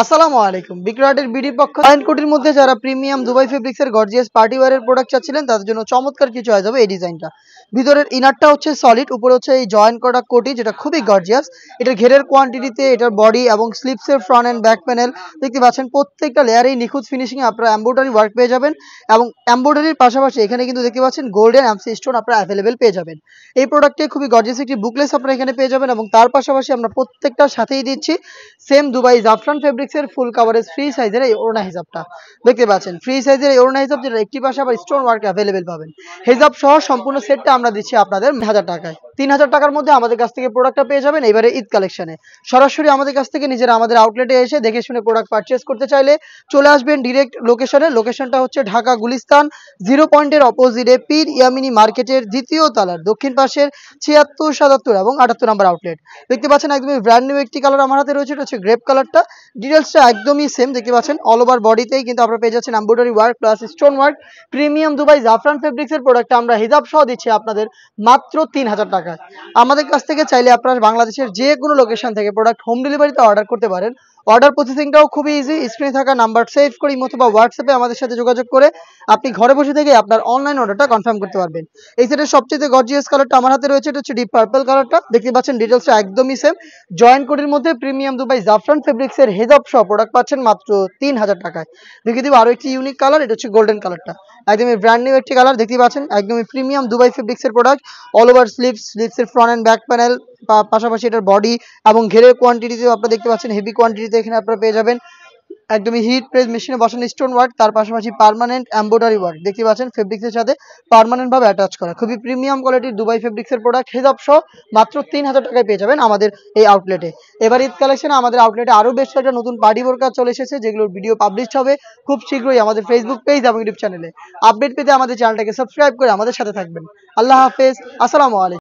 আসসালামু আলাইকুম। বিক্রয়াটের বিডি পক্ষ জয়েন্ট কোটির মধ্যে যারা প্রিমিয়াম দুবাই ফেব্রিক্সের গর্জিয়াস পার্টি ওয়্যারের প্রোডাক্ট চাচ্ছিলেন তাদের জন্য চমৎকার কিছু চয়েস হবে এই ডিজাইনটা। ভিতরের ইনারটা হচ্ছে সলিড, উপরে হচ্ছে এই জয়েন্ট করা কোটি যেটা খুবই গর্জিয়াস। এটার ঘেরের কোয়ান্টিটিতে এটার বডি এবং স্লিপসের ফ্রন্ট অ্যান্ড ব্যাক প্যানেল দেখতে পাচ্ছেন প্রত্যেকটা লেয়ারেই নিখুঁত ফিনিশিং এ আপনারা এমব্রয়ডারি ওয়ার্ক পেয়ে যাবেন এবং এমব্রয়ডারির পাশাপাশি এখানে কিন্তু দেখতে পাচ্ছেন গোল্ডেন এমসি স্টোন আপনারা অ্যাভেলেবেল পেয়ে যাবেন। এই প্রোডাক্টে খুবই গর্জিয়াস একটি বুকলেস আপনারা এখানে পেয়ে যাবেন এবং তার পাশাপাশি আমরা প্রত্যেকটার সাথেই দিচ্ছি সেম দুবাই জাফরান ফেব্রিক্সের ফুল কাভারেজ ফ্রি সাইজের এই ওড়না হিজাবটা দেখতে পাচ্ছেন। ফ্রি সাইজের এই ওড়না হিজাব যেটা একটি পাশে আবার স্টোন ওয়ার্ক অ্যাভেলেবেল পাবেন। হিজাব সহ সম্পূর্ণ সেটটা আমরা দিচ্ছি আপনাদের 1000 টাকায়। 3000 টাকার মধ্যে আমাদের কাছ থেকে প্রোডাক্টটা পেয়ে যাবেন। এবারে ঈদ কালেকশনে সরাসরি আমাদের কাছ থেকে নিজেরা আমাদের আউটলেটে এসে দেখে শুনে প্রোডাক্ট পারচেস করতে চাইলে চলে আসবেন ডিরেক্ট লোকেশনে। লোকেশনটা হচ্ছে ঢাকা গুলিস্তান 0 পয়েন্টের অপোজিটে পীর ইয়ামিনী মার্কেটের দ্বিতীয় তলার দক্ষিণ পাশের 76, 77 এবং 78 নম্বর আউটলেট। দেখতে পাচ্ছেন একদমই ব্র্যান্ড নিউ একটি কালার আমার হাতে রয়েছে, এটা হচ্ছে গ্রেপ কালারটা। ডিটেলসটা একদমই সেম দেখতে পাচ্ছেন। অল ওভার বডিতেই কিন্তু আপনারা পেয়ে যাচ্ছেন embroidery work plus stone work. Premium Dubai জাফরান ফেব্রিক্সের প্রোডাক্টটা আমরা হিজাব সহ দিচ্ছি আপনাদের মাত্র 3000 টাকায়। আমাদের কাছ থেকে চাইলে আপনারা বাংলাদেশের যে কোনো লোকেশন থেকে প্রোডাক্ট হোম ডেলিভারিতে অর্ডার করতে পারেন। অর্ডার প্রসেসিংটাও খুবই ইজি। স্ক্রিনে থাকা নাম্বার সেভ করে অথবা হোয়াটসঅ্যাপে আমাদের সাথে যোগাযোগ করে আপনি ঘরে বসে থেকে আপনার অনলাইন অর্ডারটা কনফার্ম করতে পারবেন। এই সেটের সবচেয়ে গর্জিয়াস কালারটা আমার হাতে রয়েছে, এটা হচ্ছে ডিপ পার্পল কালারটা। দেখতে পাচ্ছেন ডিটেলসটা একদমই সেম। জয়েন্ট কোডির মধ্যে প্রিমিয়াম দুবাই জাফরান ফেব্রিক্সের হিজাব সহ প্রোডাক্ট পাচ্ছেন মাত্র 3000 টাকায়। দেখে দিব আরো একটি ইউনিক কালার, এটা হচ্ছে গোল্ডেন কালারটা। একদমই ব্র্যান্ড নিউ একটি কালার দেখতে পাচ্ছেন, একদমই প্রিমিয়াম দুবাই ফেব্রিক্সের প্রোডাক্ট। অল ওভার স্লিপসের ফ্রন্ট অ্যান্ড ব্যাক প্যানেল, পাশাপাশি এটার বডি এবং ঘেরের কোয়ান্টিটিতেও আপনারা দেখতে পাচ্ছেন হেভি কোয়ান্টিটিতে এখানে আপনারা পেয়ে যাবেন একদমই হিট প্রেস মেশিনে বসানো স্টোন ওয়ার্ক, তার পাশাপাশি পার্মানেন্ট এমব্রয়ডারি ওয়ার্ক দেখতে পাচ্ছেন ফেব্রিক্সের সাথে পার্মানেন্ট ভাবে অ্যাটাচ করা। খুবই প্রিমিয়াম কোয়ালিটির দুবাই ফেব্রিক্সের প্রোডাক্ট হিজাব সহ মাত্র 3000 টাকায় পেয়ে যাবেন আমাদের এই আউটলেটে। এবার ঈদ কালেকশনে আমাদের আউটলেটে আরও বেশ কয়েকটা নতুন পার্টি বোরকা চলে এসেছে, যেগুলোর ভিডিও পাবলিশ হবে খুব শীঘ্রই আমাদের ফেসবুক পেজ এবং ইউটিউব চ্যানেলে। আপডেট পেতে আমাদের চ্যানেলটাকে সাবস্ক্রাইব করে আমাদের সাথে থাকবেন। আল্লাহ হাফেজ, আসসালামু আলাইকুম।